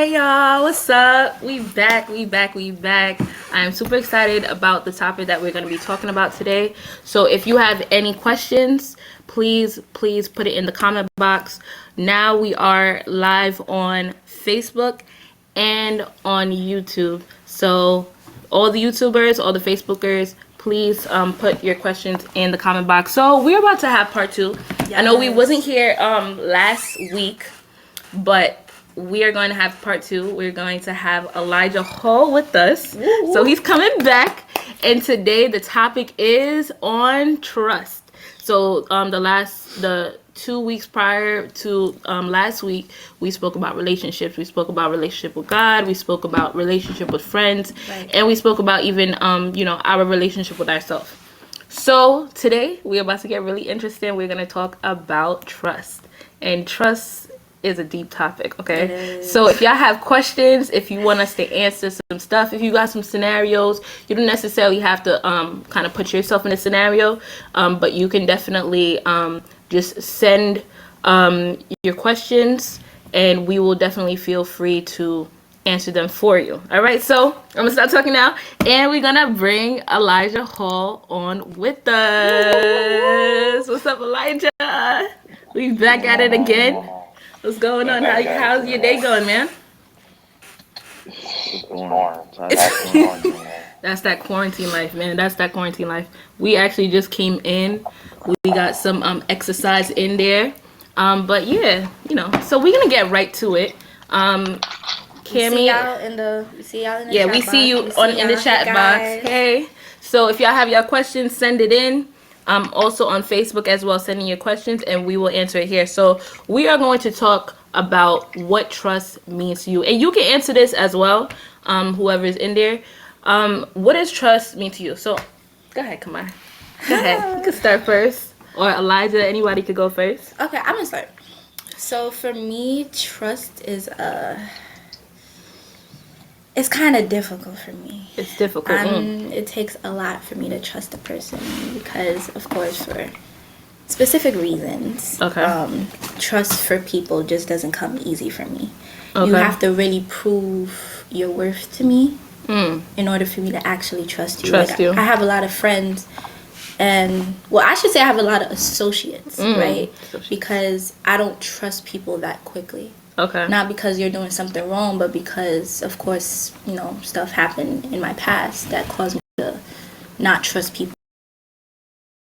Hey y'all, what's up? We back. I'm super excited about the topic that we're going to be talking about today. So if you have any questions, please put it in the comment box. Now we are live on Facebook and on YouTube. So all the YouTubers, all the Facebookers, please put your questions in the comment box. So we're about to have part 2. Yes. I know we wasn't here last week, but we are going to have part 2. We're going to have Elijah Hall with us. Woo-hoo. So he's coming back. And today the topic is on trust. So the 2 weeks prior to last week, we spoke about relationships. We spoke about relationship with God. We spoke about relationship with friends. Right. And we spoke about even, our relationship with ourselves. So today we're about to get really interesting. We're going to talk about trust. And trust is a deep topic, okay? So if y'all have questions, if you want us to answer some stuff, if you got some scenarios, you don't necessarily have to kind of put yourself in a scenario, but you can definitely just send your questions, and we will definitely feel free to answer them for you. All right, so I'm gonna stop talking now, and we're gonna bring Elijah Hall on with us. What's up, Elijah? We back at it again. What's going on? How's your day going, man? That's that quarantine life, man. That's that quarantine life. We actually just came in. We got some exercise in there. But yeah, so we're gonna get right to it. Cammy, we see y'all in the yeah, we see you in the chat box. Hey. So if y'all have your questions, send it in. Also on Facebook as well, sending your questions, and we will answer it here. So we are going to talk about what trust means to you, and you can answer this as well, whoever is in there. What does trust mean to you? So go ahead, come on, go ahead. You can start first, or Elijah, anybody could go first. Okay, I'm gonna start. So for me, trust is it's kind of difficult for me. It's difficult. It takes a lot for me to trust a person because, of course, for specific reasons. Okay. Trust for people just doesn't come easy for me. Okay. You have to really prove your worth to me in order for me to actually trust you. I have a lot of friends, and I should say I have a lot of associates, right? Because I don't trust people that quickly. Okay. Not because you're doing something wrong, but because, of course, stuff happened in my past that caused me to not trust people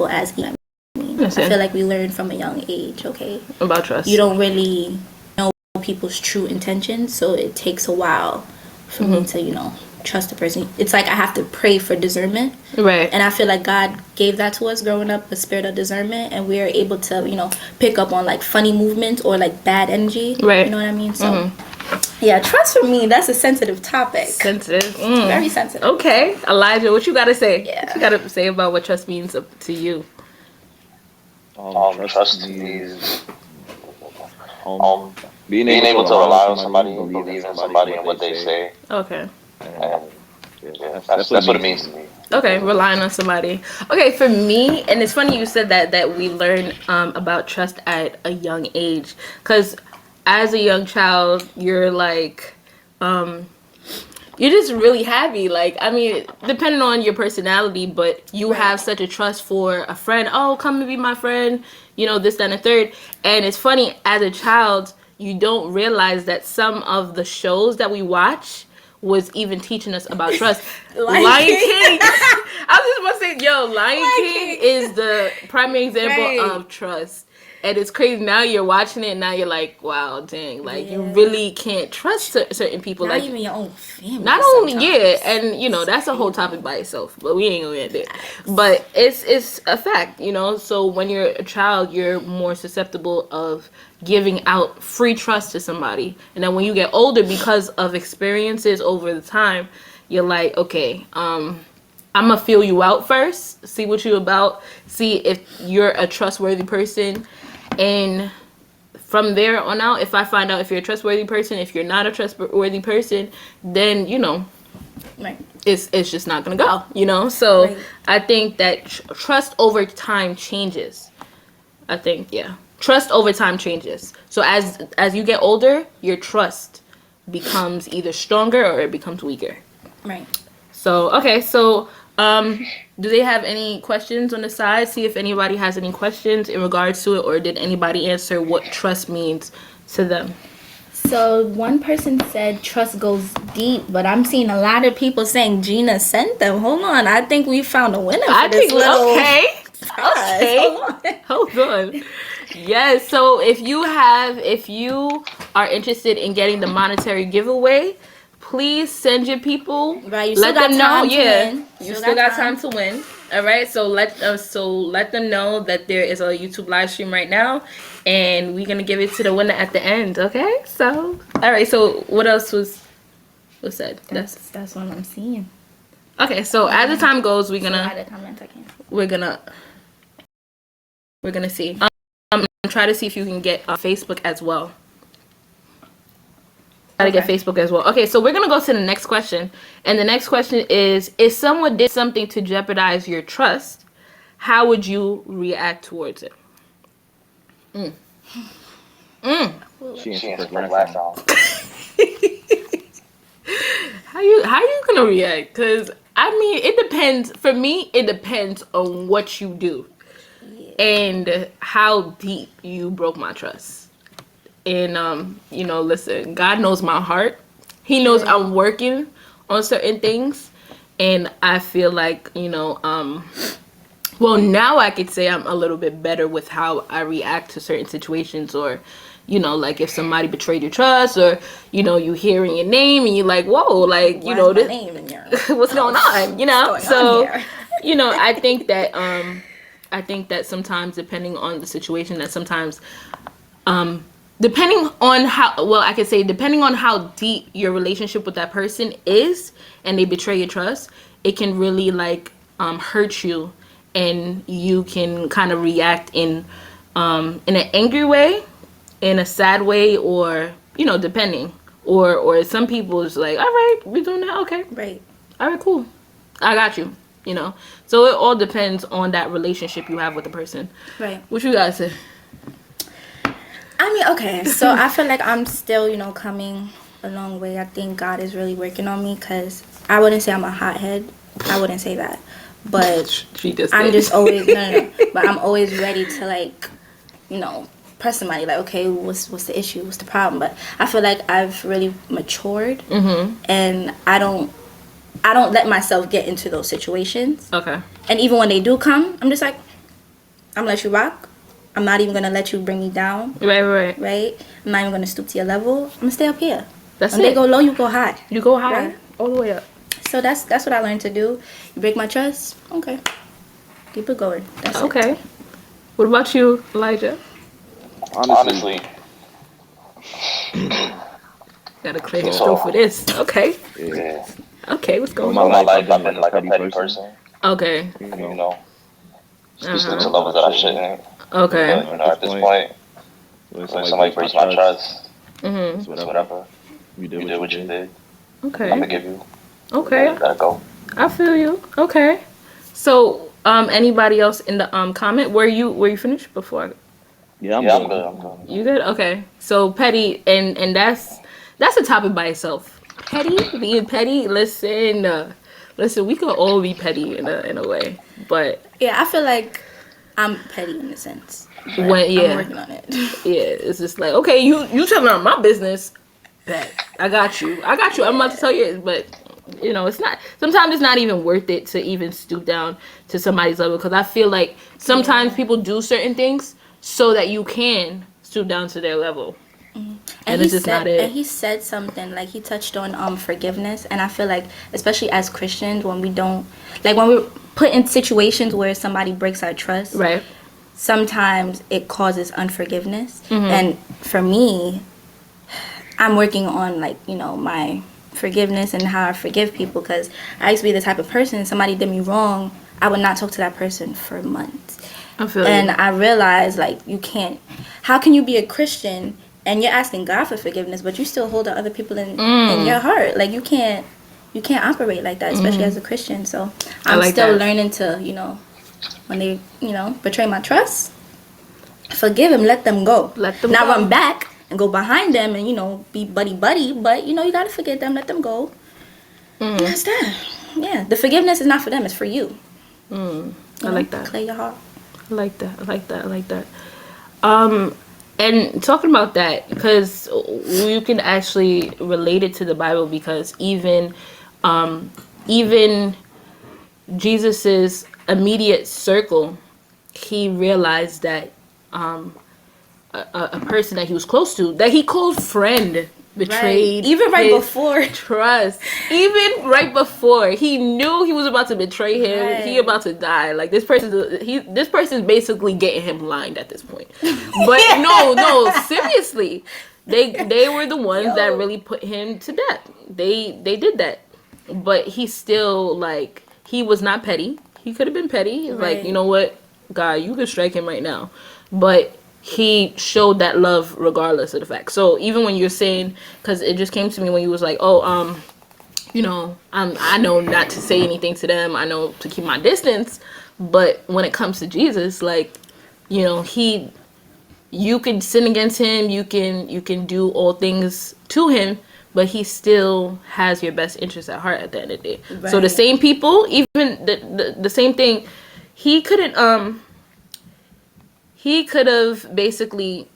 as easy. I feel like we learn from a young age, okay? About trust. You don't really know people's true intentions, so it takes a while for me to, trust a person. It's like I have to pray for discernment. Right. And I feel like God gave that to us growing up, the spirit of discernment, and we are able to, pick up on like funny movements or like bad energy. Right. You know what I mean? So yeah, trust for me, that's a sensitive topic. Sensitive. Very sensitive. Okay. Elijah, what you gotta say? Yeah. What you gotta say about what trust means to you? Trust is being able to rely on somebody and believe in somebody and what they say. Okay. That's what it means to me. Okay, relying on somebody. Okay, for me, and it's funny you said that we learn about trust at a young age, because as a young child, you're like, you're just really happy. Like, I mean, depending on your personality, but you have such a trust for a friend. Oh, come and be my friend. This, that, and the third. And it's funny, as a child, you don't realize that some of the shows that we watch was even teaching us about trust. Lion King. I was just about to say, Lion King is the primary example of trust. And it's crazy. Now you're watching it, and now you're like, wow, dang. Like, you really can't trust certain people. Not like even your own family. Not only, and, that's a whole topic by itself. But we ain't gonna get there. But it's a fact, So when you're a child, you're more susceptible of giving out free trust to somebody. And then when you get older, because of experiences over the time, you're like, okay, I'm gonna feel you out first, see what you're about, see if you're a trustworthy person. And from there on out, if I find out if you're a trustworthy person, if you're not a trustworthy person, then, right. it's just not gonna go, So right. I think that trust over time changes. I think, trust over time changes. So as you get older, your trust becomes either stronger or it becomes weaker. Right. So, okay, so do they have any questions on the side? See if anybody has any questions in regards to it, or did anybody answer what trust means to them? So one person said trust goes deep, but I'm seeing a lot of people saying Gina sent them. Hold on, I think we found a winner for this little prize. Okay. Hold on. Yes, so if you are interested in getting the monetary giveaway, please send your people. Right, you let still them got know. time to Yeah, win. you still got time to win. All right, so let them know that there is a YouTube live stream right now, and we're gonna give it to the winner at the end. Okay, so all right, so what else was said? That's what I'm seeing. Okay, so as the time goes, we're gonna see. Try to see if you can get Facebook as well. Try to get Facebook as well. Okay, so we're gonna go to the next question, and the next question is: if someone did something to jeopardize your trust, how would you react towards it? She answered last round. How you gonna react? Because I mean, it depends. For me, it depends on what you do and how deep you broke my trust. And listen, God knows my heart. He knows I'm working on certain things, and I feel like well, now I could say I'm a little bit better with how I react to certain situations, or like if somebody betrayed your trust, or you hearing your name and you're like, whoa, like this, name in your what's going on, so I think that sometimes, depending on the situation, that sometimes depending on how deep your relationship with that person is, and they betray your trust, it can really hurt you, and you can kind of react in an angry way, in a sad way, or depending, or some people is like, all right, we're doing that, okay, right, all right, cool, I got you. So it all depends on that relationship you have with the person. Right. What you guys say? I mean, okay, so I feel like I'm still, coming a long way. I think God is really working on me, because I wouldn't say I'm a hothead. I wouldn't say that. But I'm just always, no. But I'm always ready to, press somebody, okay, what's the issue? What's the problem? But I feel like I've really matured, and I don't let myself get into those situations. Okay. And even when they do come, I'm just like, I'm gonna let you rock. I'm not even gonna let you bring me down. Right. I'm not even gonna stoop to your level. I'm gonna stay up here. When they go low, you go high. You go high, all the way up. So that's what I learned to do. You break my trust, okay. Keep it going. That's okay. It. What about you, Elijah? Honestly. Gotta clear his throat for this. Okay. Yeah. Okay, what's going on? In my life, I've been like a petty person. Okay. Speaking to levels that I shouldn't. Okay. But, at this point, somebody breaks my trust. It's whatever. You did what you did. Okay. I'm gonna give you. Okay. You gotta go. I feel you. Okay. So, anybody else in the comment? Were you finished before? Yeah, I'm good. You good? Okay. So petty, and that's a topic by itself. Being petty. Listen, we could all be petty in a way, but yeah, I feel like I'm petty in a sense. I'm working on it. Yeah, it's just like, okay, you telling on my business. Bet I got you. I'm about to tell you, but it's not. Sometimes it's not even worth it to even stoop down to somebody's level, because I feel like sometimes people do certain things so that you can stoop down to their level. And it's just not it. And he said something, like he touched on forgiveness, and I feel like, especially as Christians, when we don't, when we're put in situations where somebody breaks our trust, right? Sometimes it causes unforgiveness, and for me, I'm working on my forgiveness and how I forgive people, because I used to be the type of person, somebody did me wrong, I would not talk to that person for months. I realized you can't. How can you be a Christian and you're asking God for forgiveness, but you still hold other people in your heart? You can't operate like that, especially as a Christian. So I'm still learning to, when they, betray my trust, forgive them, let them go. Not run back and go behind them and, you know, be buddy, but, you know, you gotta forgive them, let them go. And that's that. Yeah, the forgiveness is not for them, it's for you. I like that. Clear your heart. I like that. And talking about that, because you can actually relate it to the Bible, because even Jesus's immediate circle, he realized that a person that he was close to, that he called friend, betrayed, even right before trust, even right before he knew he was about to betray him, he about to die. Like this person's basically getting him blind at this point. But no, seriously, they were the ones that really put him to death. They did that, but he still, like, he was not petty. He could have been petty. He's like, you know what, God, you could strike him right now, but he showed that love regardless of the fact. So even when you're saying, because it just came to me when you was like, you know, I know not to say anything to them, I know to keep my distance, but when it comes to Jesus, like, you know, you can sin against him, you can do all things to him, but he still has your best interest at heart at the end of the day. Right. So the same people, even the same thing, he could have basically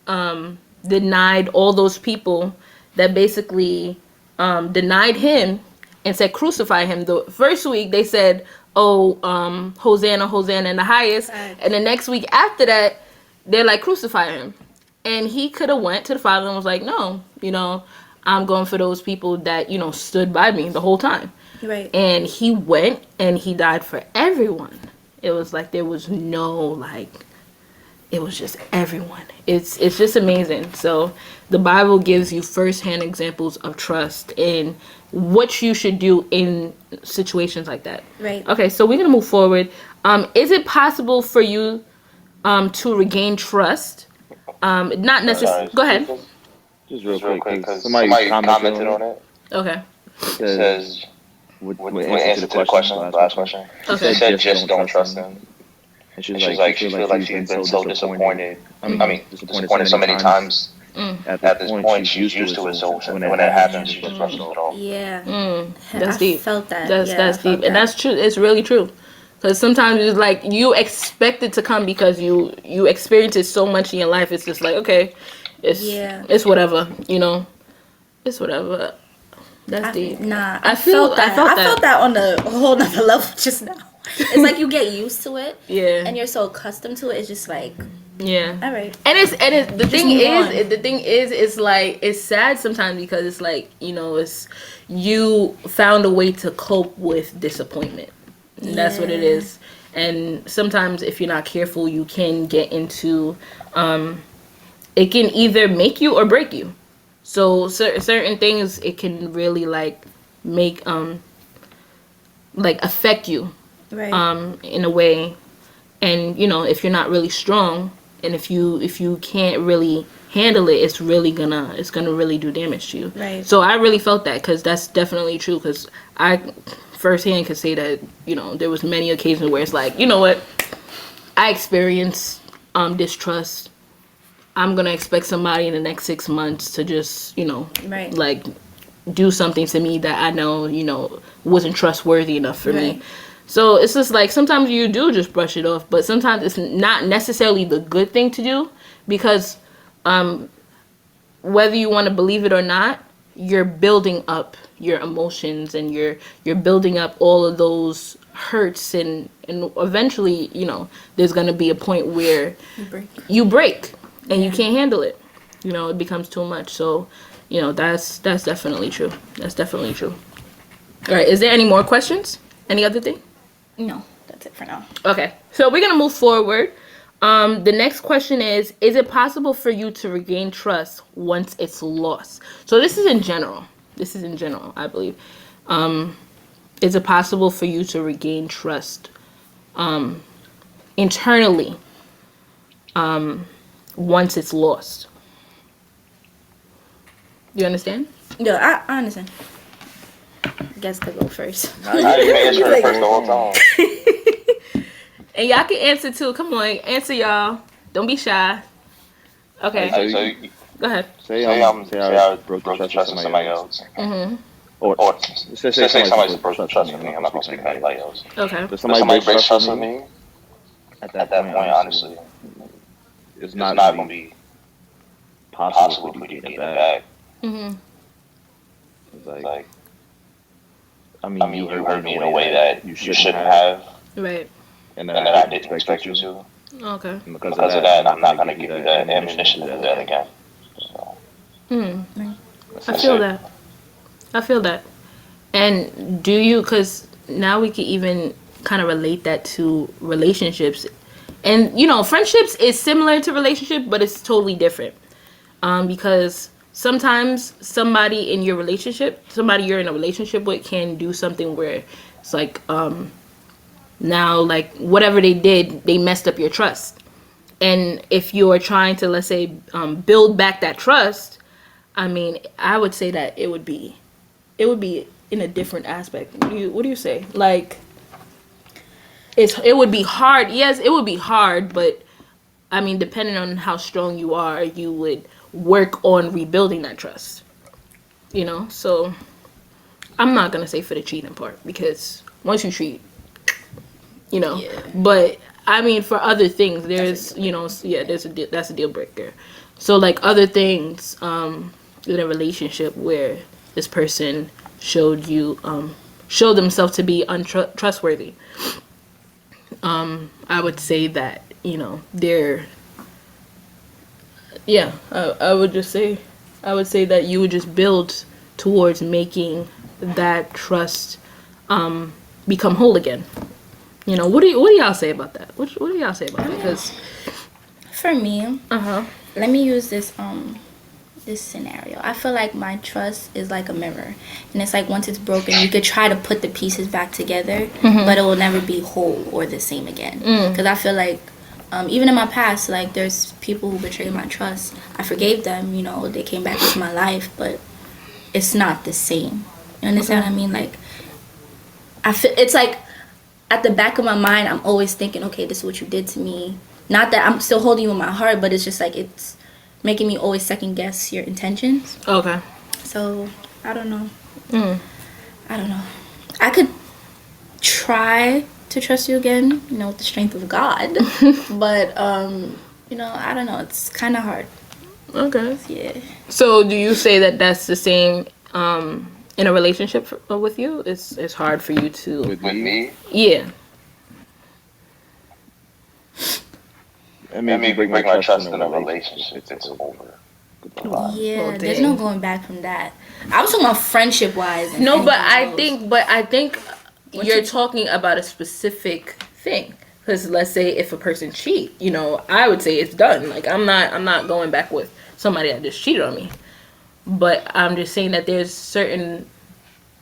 denied all those people that basically denied him and said crucify him. The first week they said, Hosanna, Hosanna in the highest. Right. And the next week after that, they're like, crucify him. And he could have went to the Father and was like, no, you know, I'm going for those people that, you know, stood by me the whole time. Right. And he went and he died for everyone. It was like there was no, like, it was just everyone. It's just amazing. So the Bible gives you firsthand examples of trust in what you should do in situations like that. Right. Okay, so we're gonna move forward. Is it possible for you to regain trust? Not necessarily. Go ahead. Just real quick, because somebody commented on it. Okay. It says, with answer to the question, the last question. Okay. She said, just don't trust them. And she's like, she feels like she's been so disappointed. I mean, disappointed so many times. At this point, she's used to it, so when it happens, she just rushes it off. Yeah. That's deep. I felt that. That's deep. And that's true. It's really true. Because sometimes it's like you expect it to come because you experience it so much in your life. It's just like, okay, it's whatever, you know. It's whatever. That's deep. Nah, I felt that. I felt that on a whole nother level just now. It's like you get used to it. Yeah. And you're so accustomed to it. It's just like, yeah. All right. And the thing is it's like, it's sad sometimes because it's like, you know, it's you found a way to cope with disappointment. Yeah. That's what it is. And sometimes if you're not careful, you can get into it can either make you or break you. So certain things, it can really like make like affect you. Right. In a way, and you know, if you're not really strong, and if you can't really handle it, it's gonna really do damage to you. Right. So I really felt that, because that's definitely true, because I firsthand could say that, you know, there was many occasions where it's like, you know what, I experienced distrust. I'm gonna expect somebody in the next 6 months to just, you know, right, like do something to me that I know, you know, wasn't trustworthy enough for me. So it's just like sometimes you do just brush it off, but sometimes it's not necessarily the good thing to do, because whether you want to believe it or not, you're building up your emotions and you're building up all of those hurts, and eventually, you know, there's going to be a point where you break and you can't handle it. You know, it becomes too much. So, you know, that's definitely true. That's definitely true. All right. Is there any more questions? Any other thing? No, that's it for now. Okay, so we're gonna move forward. The next question is it possible for you to regain trust once it's lost? So this is in general, I believe. Is it possible for you to regain trust internally once it's lost? You understand? Yeah, I understand. Guess could go first. I didn't answer it first the whole time. And y'all can answer too. Come on, answer, y'all. Don't be shy. Okay. So Go ahead. Say I broke the trust of somebody else. Mm-hmm. Or say somebody's broke the trust with me. I'm not gonna speak about anybody else. Okay. If somebody breaks trust with me, at that point, honestly, it's not gonna be possible for you to get it back. Mm-hmm. It's like, I mean, you hurt me in a way that you shouldn't have. Right. And that I didn't expect you to. Okay. And because of that, I'm not gonna give you that ammunition to do that again. So. I feel that. And do you, because now we can even kind of relate that to relationships. And, you know, friendships is similar to relationship, but it's totally different. Because sometimes somebody in your relationship, somebody you're in a relationship with can do something where it's like, now, like, whatever they did, they messed up your trust. And if you're trying to, let's say, build back that trust, I mean, I would say that it would be in a different aspect. What do you say? Like, it would be hard. Yes, it would be hard, but I mean, depending on how strong you are, you would work on rebuilding that trust. You know, so I'm not gonna say for the cheating part, because once you cheat, you know. Yeah. But I mean, for other things, there's, you know, that's a deal breaker. So like other things in a relationship where this person showed themselves to be untrustworthy, I would say that, you know, I would say that you would just build towards making that trust become whole again. You know, what do y'all say about that? What do y'all say about that? Because for me, let me use this scenario. I feel like my trust is like a mirror, and it's like once it's broken, you could try to put the pieces back together, but it will never be whole or the same again. Because I feel like even in my past, like there's people who betrayed my trust. I forgave them, you know, they came back into my life, but it's not the same. You understand what I mean? Like, I feel it's like at the back of my mind, I'm always thinking, okay, this is what you did to me. Not that I'm still holding you in my heart, but it's just like it's making me always second guess your intentions. Okay. So I don't know. I don't know. I could try to trust you again, you know, with the strength of God. But you know, I don't know. It's kind of hard. Okay. Yeah. So do you say that that's the same in a relationship with you? It's hard for you to. With me? Yeah. I mean, if you break my trust in a relationship, it's over. Yeah, there's no going back from that. I was talking about friendship wise. No, but I think you're talking about a specific thing. Because let's say if a person cheat, you know, I would say it's done. Like I'm not going back with somebody that just cheated on me. But I'm just saying that there's certain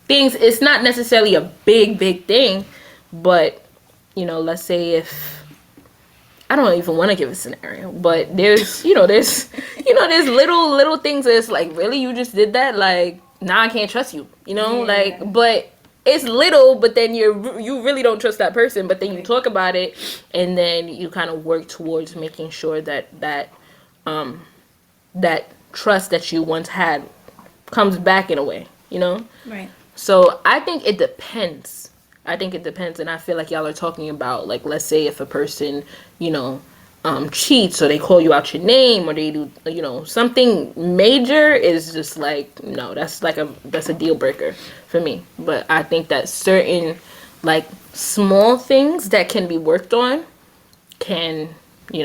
things. It's not necessarily a big thing, but you know, let's say if. I don't even want to give a scenario, but there's little things that's like, really, you just did that? Like, now I can't trust you, you know? Yeah. Like, but it's little, but then you really don't trust that person, but then you talk about it, and then you kind of work towards making sure that trust that you once had comes back in a way, you know? Right. So I think it depends. And I feel like y'all are talking about, like, let's say if a person, you know, cheats, or they call you out your name, or they do, you know, something major, is just like, no, that's a deal breaker for me. But I think that certain, like, small things that can be worked on can be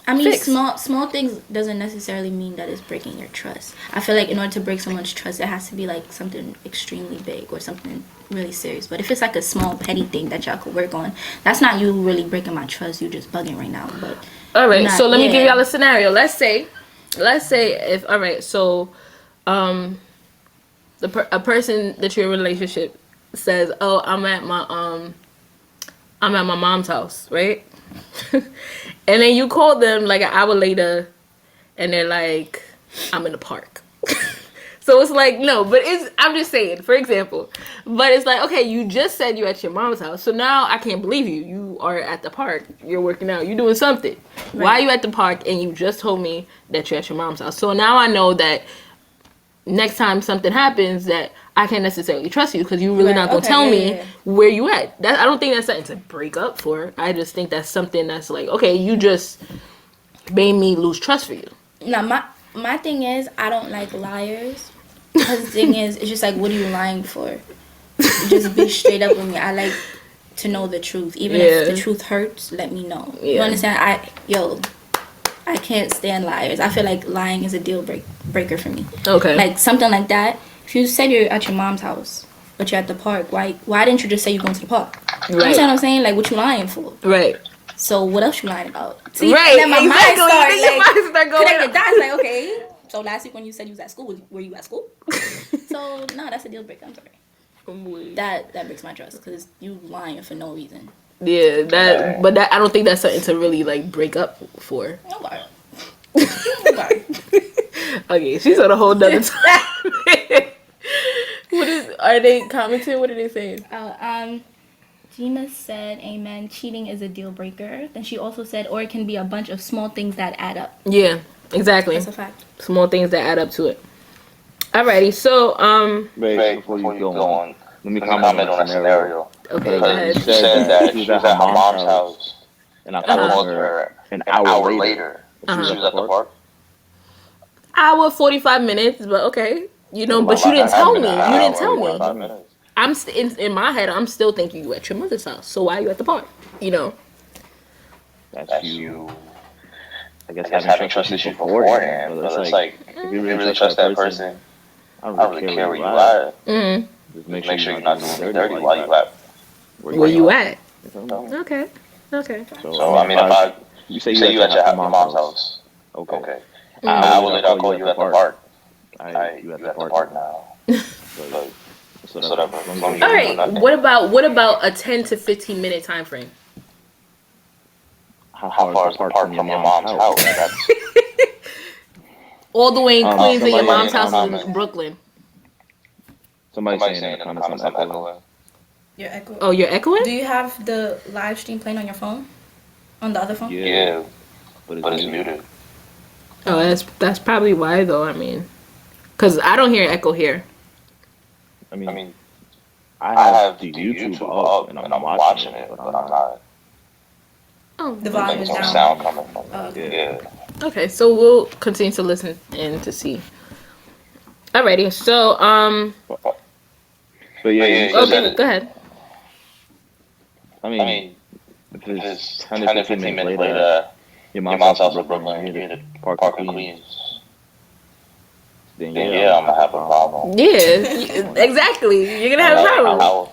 I mean, fixed. small things doesn't necessarily mean that it's breaking your trust. I feel like in order to break someone's trust, it has to be like something extremely big or something really serious. But if it's like a small petty thing that y'all could work on, that's not you really breaking my trust. You just bugging right now. But all right, so let me give y'all a scenario. Let's say if all right, so a person that you're in a relationship says, "Oh, I'm at my mom's house," right? And then you call them like an hour later, and they're like, "I'm in the park." So it's like, no, but I'm just saying, for example. But it's like, okay, you just said you at your mom's house, so now I can't believe you. you are at the park, you're working out, you're doing something. Right. Why are you at the park and you just told me that you're at your mom's house? So now I know that next time something happens that I can't necessarily trust you because you're really not going to tell me where you at. That, I don't think that's something to break up for. I just think that's something that's like, okay, you just made me lose trust for you. Now, my thing is, I don't like liars. Because the thing is, it's just like, what are you lying for? Just be straight up with me. I like to know the truth. Even if the truth hurts, let me know. You understand? I can't stand liars. I feel like lying is a deal breaker for me. Okay. Like, something like that. If you said you're at your mom's house, but you're at the park, why didn't you just say you're going to the park? Right. You understand what I'm saying? Like, what you lying for? Right. So, what else you lying about? See, right. And then my mind started, like, connecting the dots. Like, okay. So, last week when you said you was at school, were you at school? So, no, that's a deal breaker. I'm sorry. That breaks my trust because you lying for no reason. Yeah, but I don't think that's something to really like break up for. Nobody. Okay, she's on a whole nother time. Are they commenting? What are they saying? Gina said, amen, cheating is a deal breaker. Then she also said, or it can be a bunch of small things that add up. Yeah, exactly. That's a fact. Small things that add up to it. Alrighty, so Ray, before you go on, let me comment on that scenario. Okay, because you said that she was at her mom's house, and I called her an hour later. She was at the park. Hour 45 minutes, but okay, you know. But you didn't tell me. You didn't tell me. I'm in my head. I'm still thinking you at your mother's house. So why are you at the park? You know. That's you. I guess having trust issues beforehand. But it's like if you really trust that person, I don't really care where you at. Mm-hmm. Just make sure you're not doing dirty while you at. Where you at? Okay. So I mean, if you say you at your mom's house, okay. I will let call you at the park. You at the park now. All right. What about a 10 to 15 minute time frame? How far is the park from your mom's house? All the way in Queens and your mom's house is in Brooklyn. Somebody saying in the comments I'm echoing. You're echoing. Oh, you're echoing? Do you have the live stream playing on your phone? On the other phone? Yeah. But it's muted. Oh, that's probably why though. I mean, because I don't hear echo here. I mean, I have the YouTube up and I'm watching it, but I'm not. Oh, the volume is down. Sound coming from yeah. Okay, so we'll continue to listen and to see. Alrighty, so But yeah. Okay, go ahead. I mean, if it's 10 to 15 minutes later, your mom's house in Brooklyn, you're in the Park in Queens, then yeah, I'm gonna have a problem. Yeah, exactly. You're gonna have a problem.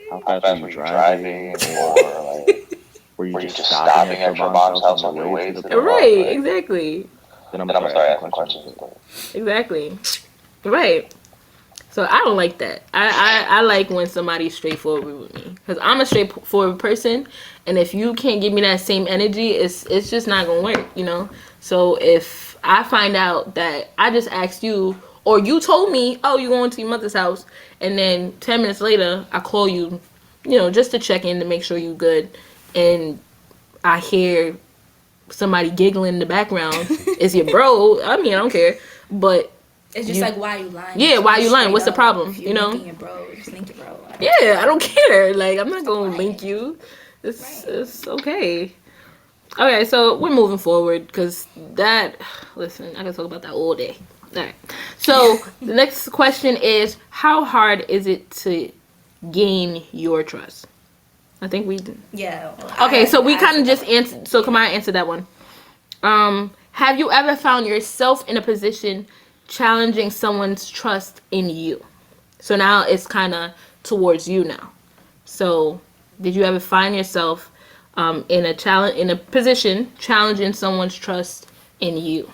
How fast are you driving, or like, were you just stopping at your mom's house on your way to the park? Right, exactly. Then I'm gonna start asking questions. Exactly. Right. So I don't like that. I like when somebody's straightforward with me, because I'm a straightforward person, and if you can't give me that same energy, it's just not gonna work, you know. So if I find out that I just asked you, or you told me, oh, you're going to your mother's house, and then 10 minutes later I call you, you know, just to check in to make sure you're good, and I hear somebody giggling in the background, it's your bro. I mean, I don't care, but it's just like, why are you lying? Yeah, why are you lying? What's the problem? You know? Your bro, just link your bro. Yeah, I don't care. Like, I'm not gonna link you. It's okay. Okay, so we're moving forward because listen, I can talk about that all day. All right. So the next question is, how hard is it to gain your trust? I think we. Yeah. Okay, so we kind of just answered. So come on, answer that one. Have you ever found yourself in a position challenging someone's trust in you? So now it's kind of towards you now. So did you ever find yourself in a position challenging someone's trust in you?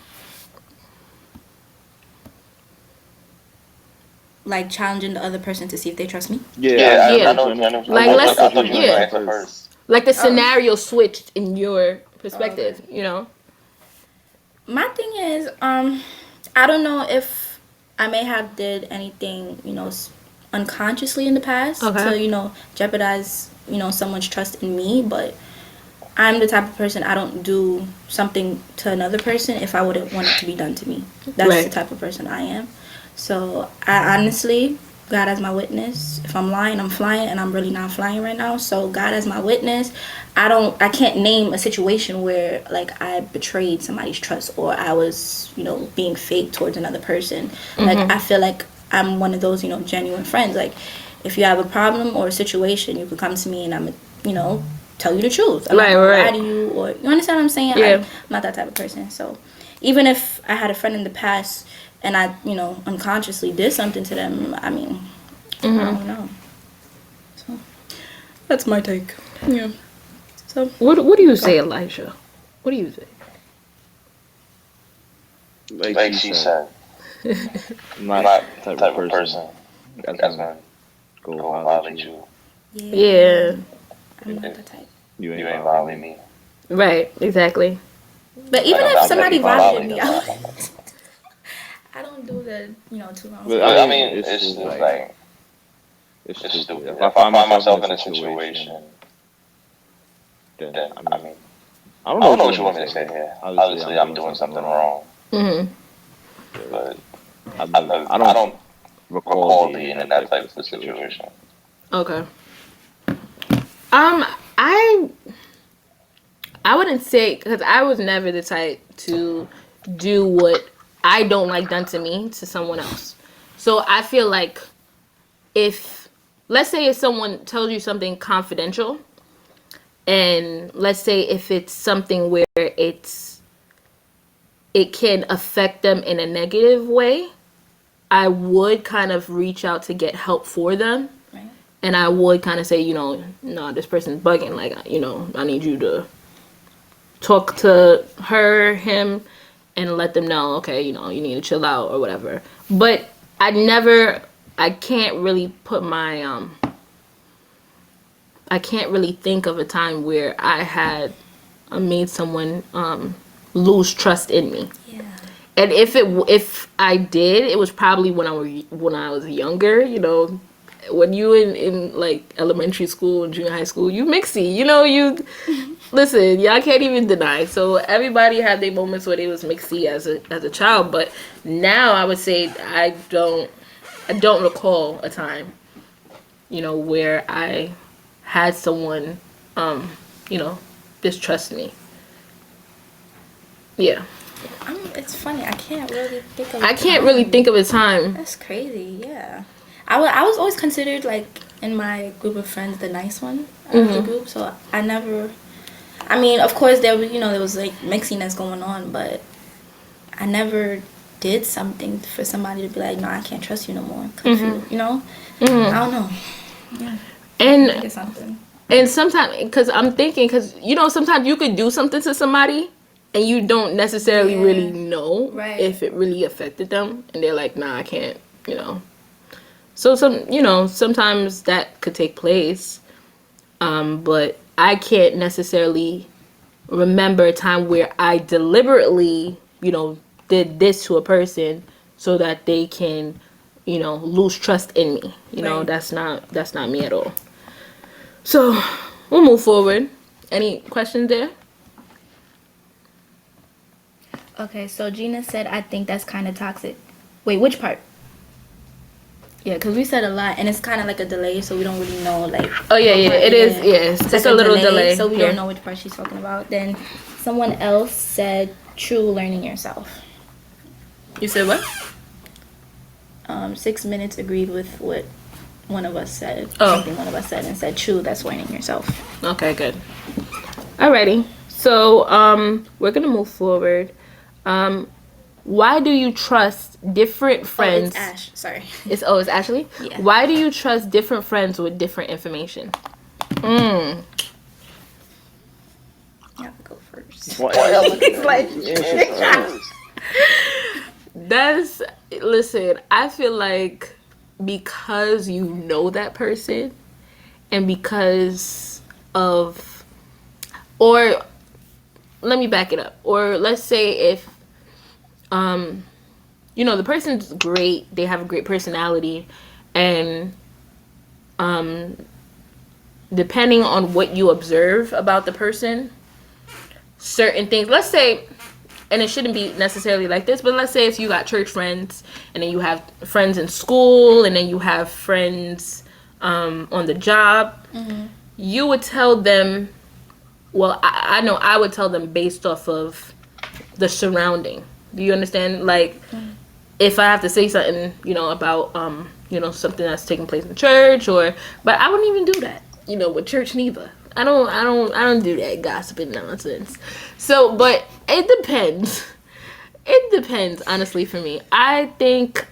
Like challenging the other person to see if they trust me? Yeah. I know. Like the scenario switched in your perspective, you know? My thing is, I don't know if I may have did anything, you know, unconsciously in the past to, you know, jeopardize someone's trust in me, but I'm the type of person, I don't do something to another person if I wouldn't want it to be done to me. That's the type of person I am. So I honestly, God as my witness, if I'm lying, I'm flying, and I'm really not flying right now. So God as my witness, I can't name a situation where like I betrayed somebody's trust or I was, being fake towards another person. Like I feel like I'm one of those, genuine friends. Like if you have a problem or a situation, you could come to me and I'm, tell you the truth. I'm not gonna lie to you, or you understand what I'm saying? Yeah. I'm not that type of person. So even if I had a friend in the past and I, unconsciously did something to them, I mean, I don't know. So that's my take. Yeah. So what do you say, Elijah? What do you say? Like she said, I'm not the type of person that's gonna go violate you. Yeah. I'm not the type. You ain't violating me. Right, exactly. But even if somebody violated me, I don't do the, too long. I mean, it's just like, it's stupid. If I find myself in a situation, then, I mean, I don't know what you want me to say here. Obviously, I'm doing something wrong. But I don't recall being in that type of situation. Okay. I wouldn't say, because I was never the type to do what I don't like done to me to someone else. So I feel like let's say if someone tells you something confidential, and let's say if it's something where it can affect them in a negative way, I would kind of reach out to get help for them. Right. And I would kind of say, no, this person's bugging. Like, I need you to talk to her, him, and let them know, okay, you need to chill out or whatever. But I can't really put I can't really think of a time where I made someone lose trust in me. Yeah. And if I did, it was probably when I was younger, when you in like elementary school and junior high school, you mixy, you listen, y'all can't even deny. So everybody had their moments where they was mixy as a child, but now I would say I don't recall a time, where I had someone distrust me. Yeah. It's funny. I can't really think of a time. That's crazy. Yeah. I was always considered, like, in my group of friends, the nice one out of the group. So I never, I mean, of course there was like mixiness going on, but I never did something for somebody to be like, no, I can't trust you no more. I don't know. Yeah. And something. And sometimes, because I'm thinking, sometimes you could do something to somebody and you don't necessarily really know if it really affected them, and they're like, nah, I can't, So sometimes that could take place, but I can't necessarily remember a time where I deliberately, did this to a person so that they can, lose trust in me. That's not me at all. So we'll move forward. Any questions there? Okay, so Gina said, I think that's kind of toxic. Wait, which part? Yeah, because we said a lot, and it's kind of like a delay, so we don't really know, like... Oh, yeah, it is. Yes, it's just a little delay. So we don't know which part she's talking about. Then someone else said, true learning yourself. You said what? 6 minutes agreed with what one of us said. Something one of us said, and said, true, that's learning yourself. Okay, good. Alrighty. So, we're going to move forward. Why do you trust different friends? Oh, it's Ash. Sorry. It's Ashley? Yeah. Why do you trust different friends with different information? You have to go first. Listen, I feel like because you know that person and because of, or let me back it up. Or let's say if, the person's great, they have a great personality, and depending on what you observe about the person, certain things, let's say, and it shouldn't be necessarily like this, but let's say if you got church friends, and then you have friends in school, and then you have friends on the job, you would tell them, well, I know I would tell them based off of the surrounding. Do you understand? Like, if I have to say something, about, something that's taking place in church, but I wouldn't even do that, with church neither. I don't do that gossiping nonsense. So, but it depends. It depends, honestly, for me. I think,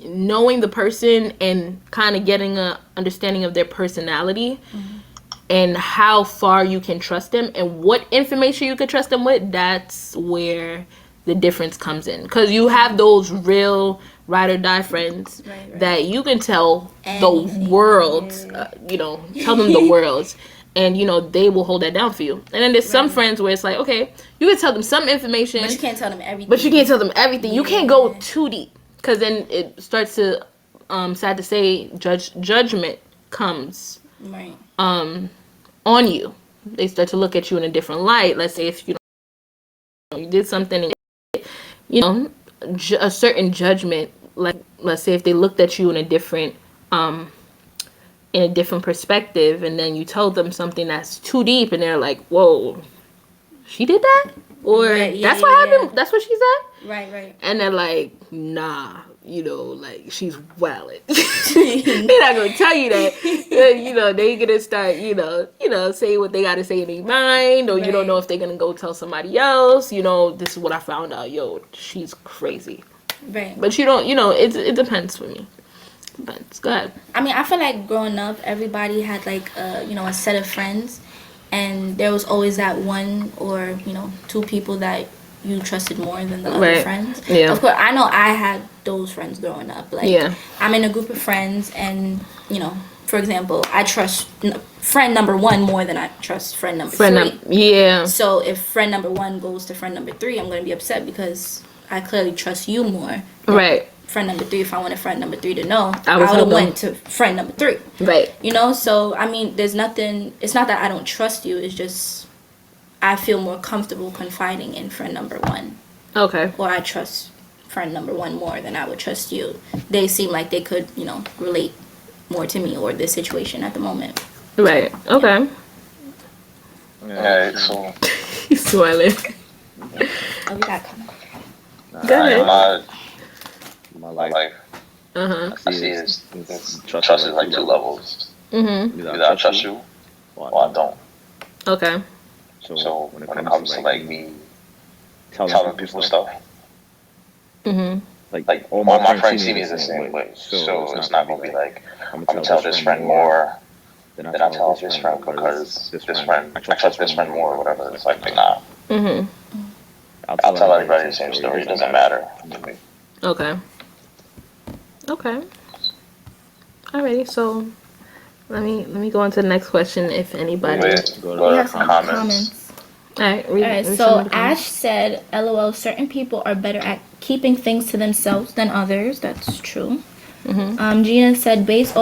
knowing the person and kind of getting a understanding of their personality and how far you can trust them and what information you could trust them with, that's where the difference comes in. Because you have those real ride or die friends that you can tell anything, the world, tell them the world, and they will hold that down for you. And then there's some friends where it's like, okay, you can tell them some information, but you can't tell them everything. You can't go too deep, because then it starts to, sad to say, judgment comes on you. They start to look at you in a different light. Let's say if you did something, and, a certain judgment. Like, let's say if they looked at you in a different perspective, and then you told them something that's too deep, and they're like, "Whoa, she did that?" Or that's what happened. That's what she said. Right. And they're like, "Nah, like she's valid." They're not gonna tell you that. They gonna start, say what they gotta say in their mind, or you don't know if they're gonna go tell somebody else. This is what I found out. Yo, she's crazy. Right. But you don't, it depends for me. Depends. Go ahead. I mean, I feel like growing up, everybody had like a set of friends, and there was always that one or two people that you trusted more than the other friends. Yeah. Of course, I know I had those friends growing up. Like, I'm in a group of friends, and for example, I trust friend number 1 more than I trust friend number 3. So if friend number 1 goes to friend number 3, I'm going to be upset because I clearly trust you more. Right. Friend number 3, if I wanted friend number 3 to know, I would have went to friend number 3. Right. So, I mean, there's nothing, it's not that I don't trust you, it's just I feel more comfortable confiding in friend number 1. Okay. Or I trust friend number 1 more than I would trust you. They seem like they could, relate more to me or this situation at the moment. Right. Okay. Yeah, so He's smiling. Oh, we got coming. Go ahead. My life. Uh-huh. I see is trust is like 2 levels. Either I trust you or I don't. Okay. So when it comes to like me telling people stuff, like all my friends see me as the same way. So it's not gonna be like I'm gonna tell this friend more than I tell this friend because this friend I trust this friend more or whatever. It's like nah. I'll tell everybody the same story. It doesn't matter to me. Okay. Alrighty, so let me go on to the next question. If anybody go to comments. Alright, so Ash said, LOL, certain people are better at keeping things to themselves than others. That's true. Gina said, based